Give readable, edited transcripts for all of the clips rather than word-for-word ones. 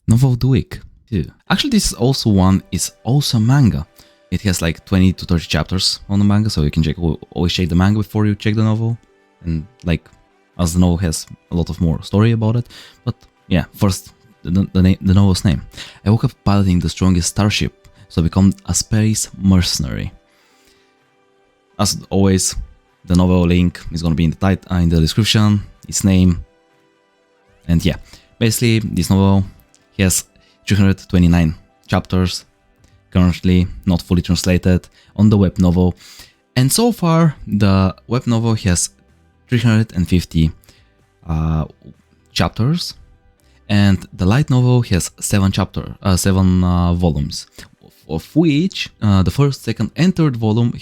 Novel of the week. Actually, this is also a manga. It has like 20 to 30 chapters on the manga, so you can always check the manga before you check the novel. And like, as the novel has a lot of more story about it. But yeah, first, the novel's name. I woke up piloting the strongest starship, so I become a space mercenary. As always, the novel link is gonna be in the description, its name. And yeah, basically, this novel has 329 chapters, currently not fully translated on the web novel, and so far the web novel has 350 chapters, and the light novel has 7 volumes, of which the first, second, and third volume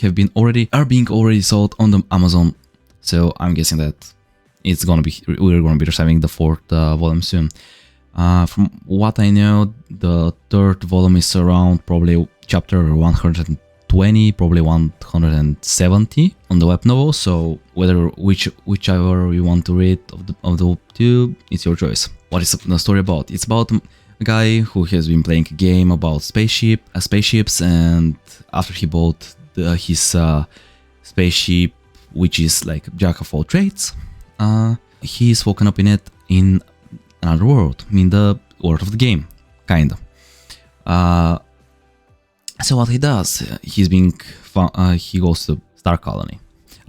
are being already sold on the Amazon. So I'm guessing that we're gonna be receiving the fourth volume soon. From what I know, the third volume is around probably chapter 120, probably 170 on the web novel. So whichever you want to read of the two, it's your choice. What is the story about? It's about a guy who has been playing a game about spaceships, and after he bought his spaceship, which is like jack of all trades, he's woken up in another world, in the world of the game, kind of. So what he does, he goes to Star Colony.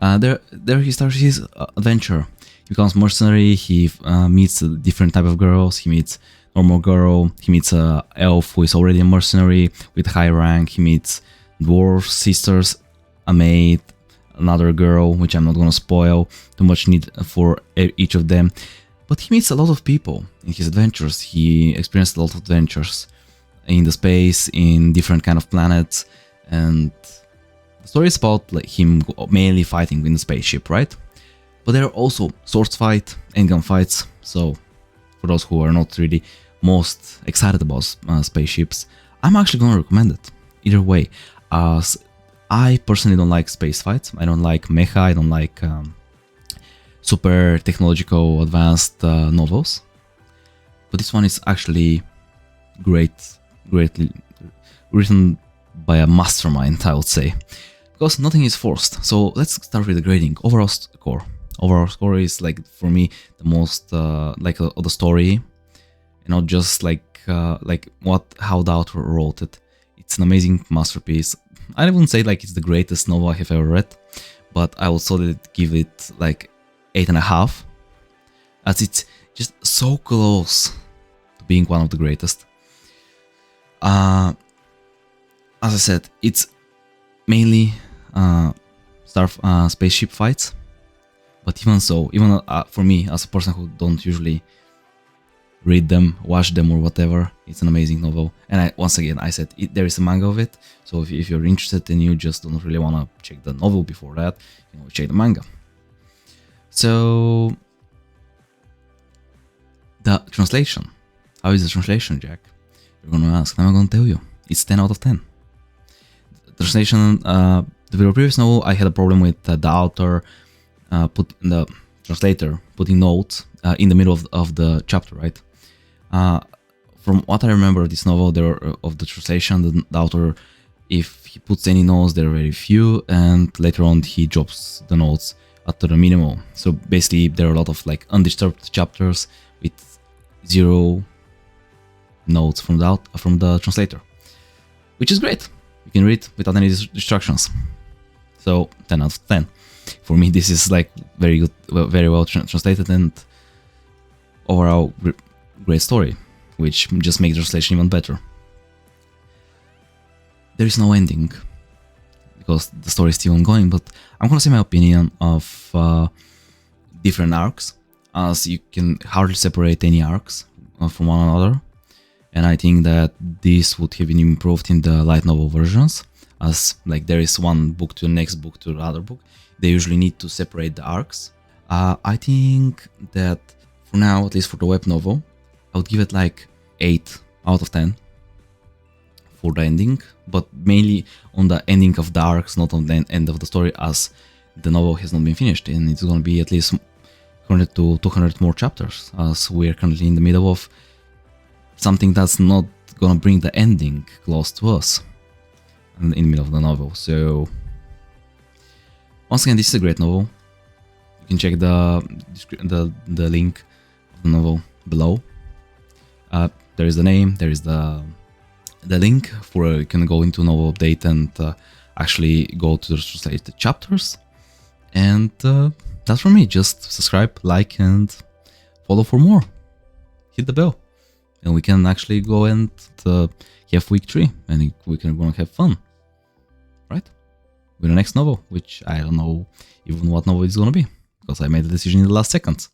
There he starts his adventure. He becomes mercenary. He meets a different type of girls. He meets normal girl. He meets a elf who is already a mercenary with high rank. He meets dwarf sisters, a maid, another girl, which I'm not gonna spoil too much need for each of them. But he meets a lot of people in his adventures. He experienced a lot of adventures in the space, in different kind of planets, and the story is about like him mainly fighting in the spaceship, right? But there are also sword fight and gun fights. So for those who are not really most excited about spaceships, I'm actually gonna recommend it either way. As I personally don't like space fights. I don't like mecha. I don't like super technological advanced novels. But this one is actually greatly written by a mastermind, I would say, because nothing is forced. So let's start with the grading. Overall score is like, for me, the most like of the story, and not just like how the author wrote it. It's an amazing masterpiece. I wouldn't say like it's the greatest novel I have ever read, but I would solidly give it like 8.5, as it's just so close to being one of the greatest. As I said, it's mainly spaceship fights, but even so, for me as a person who don't usually read them, watch them, or whatever, it's an amazing novel. And once again, I said there is a manga of it, so if you're interested and you just don't really want to check the novel before that, check the manga. So the translation. How is the translation, Jack? You're gonna ask, and I'm gonna tell you. It's 10 out of 10. The translation, the previous novel, I had a problem with the author, the translator putting notes in the middle of the chapter, right? From what I remember of this novel, of the translation, the author, if he puts any notes, there are very few, and later on he drops the notes to the minimum. So basically, there are a lot of like undisturbed chapters with 0 notes from the translator, which is great. You can read without any distractions. So 10 out of 10. For me, this is like very good, very well translated, and overall great story, which just makes the translation even better. There is no ending because the story is still ongoing, but I'm gonna say my opinion of different arcs, as you can hardly separate any arcs from one another. And I think that this would have been improved in the light novel versions, as like there is one book to the next book to the other book. They usually need to separate the arcs. I think that for now, at least for the web novel, I would give it like 8 out of 10 for the ending, but mainly on the ending of the arcs, not on the end of the story, as the novel has not been finished, and it's going to be at least 100 to 200 more chapters, as we are currently in the middle of something that's not gonna bring the ending close to us in the middle of the novel. So once again, this is a great novel. You can check the link of the novel below. There is the name, there is the link for you can go into novel update and actually go to the translated chapters. And that's from me. Just subscribe, like, and follow for more. Hit the bell, and we can actually go and have week 3, and we can gonna have fun, right? With the next novel, which I don't know even what novel it's gonna be, because I made the decision in the last seconds.